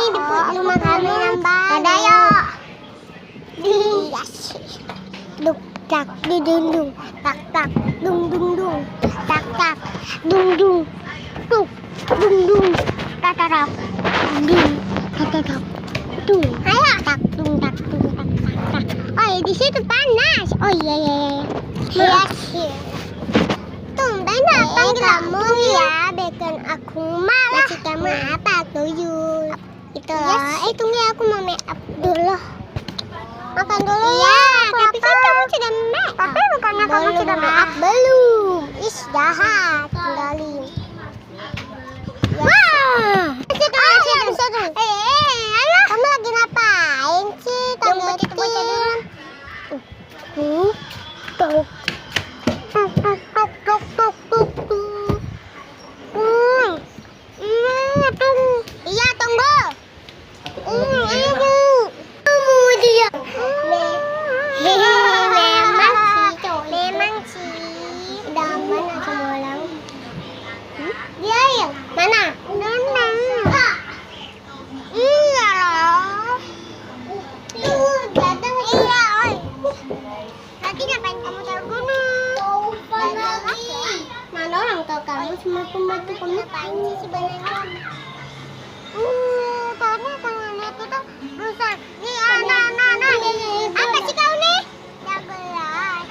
Ini di rumah kami nambah. Ada yuk. Yes. Duk tak dung dung tak tak dung dung dung tak tak dung dung tuk dung dung tak tak tak dung tak tak tak dung. Ayo tak dung tak dung tak tak tak. Oh di situ panas. Oh iya iya iya. Yes. Tumben panggil kamu ya, bikin aku malah. Maksud kamu apa tuyul? Itu loh. Tunggu aku mau make up dulu. Makan dulu ya. Tapi kan kamu sudah make up. Tapi bukannya kamu sudah make up? Belum. Ih jahat. Tinggalin. Wah. Situ. Ayo. Kamu lagi ngapain sih? Yang begitu bocah dulu. Tuh. Iya tunggu. Memang sih. Udah mana semua orang? Dia ya mana? Iya loh. Tuh datang iya. Lagi ngapain kamu taruh gunung? Mana orang tahu kamu cuma pembantu kamu ngapain sih sebenarnya? Tadi kalau lihat itu rusak. Nih, apa sih kau nih? Ya gelas.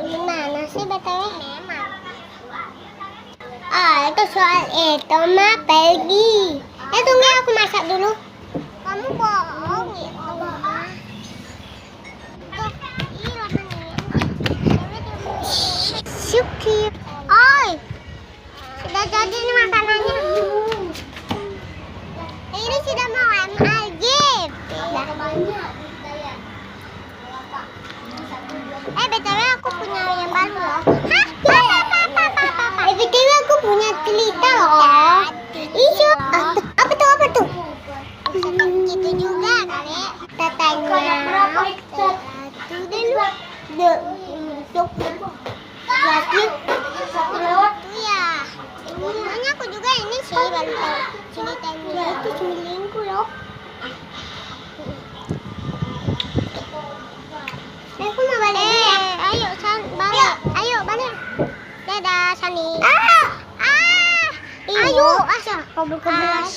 Gimana sih btw? Memang. Itu soal itu mah pergi. Tunggu aku masak dulu. Kamu bohong itu. Syuki. Oi. Sudah jadi nih makanannya. Ini sudah mau MLG. BTW aku punya yang baru loh. Hah? BTW aku punya telita loh. Isu. Apa tuh? Gitu juga kali. Tatanya. Iya. Makanya aku juga ini sih baru tahu cerita ini. Itu semilingku loh. Aku mau balik dulu ya. Ayo balik. Ayo balik. Dadah Sani. Ayo asal kabur-kabur.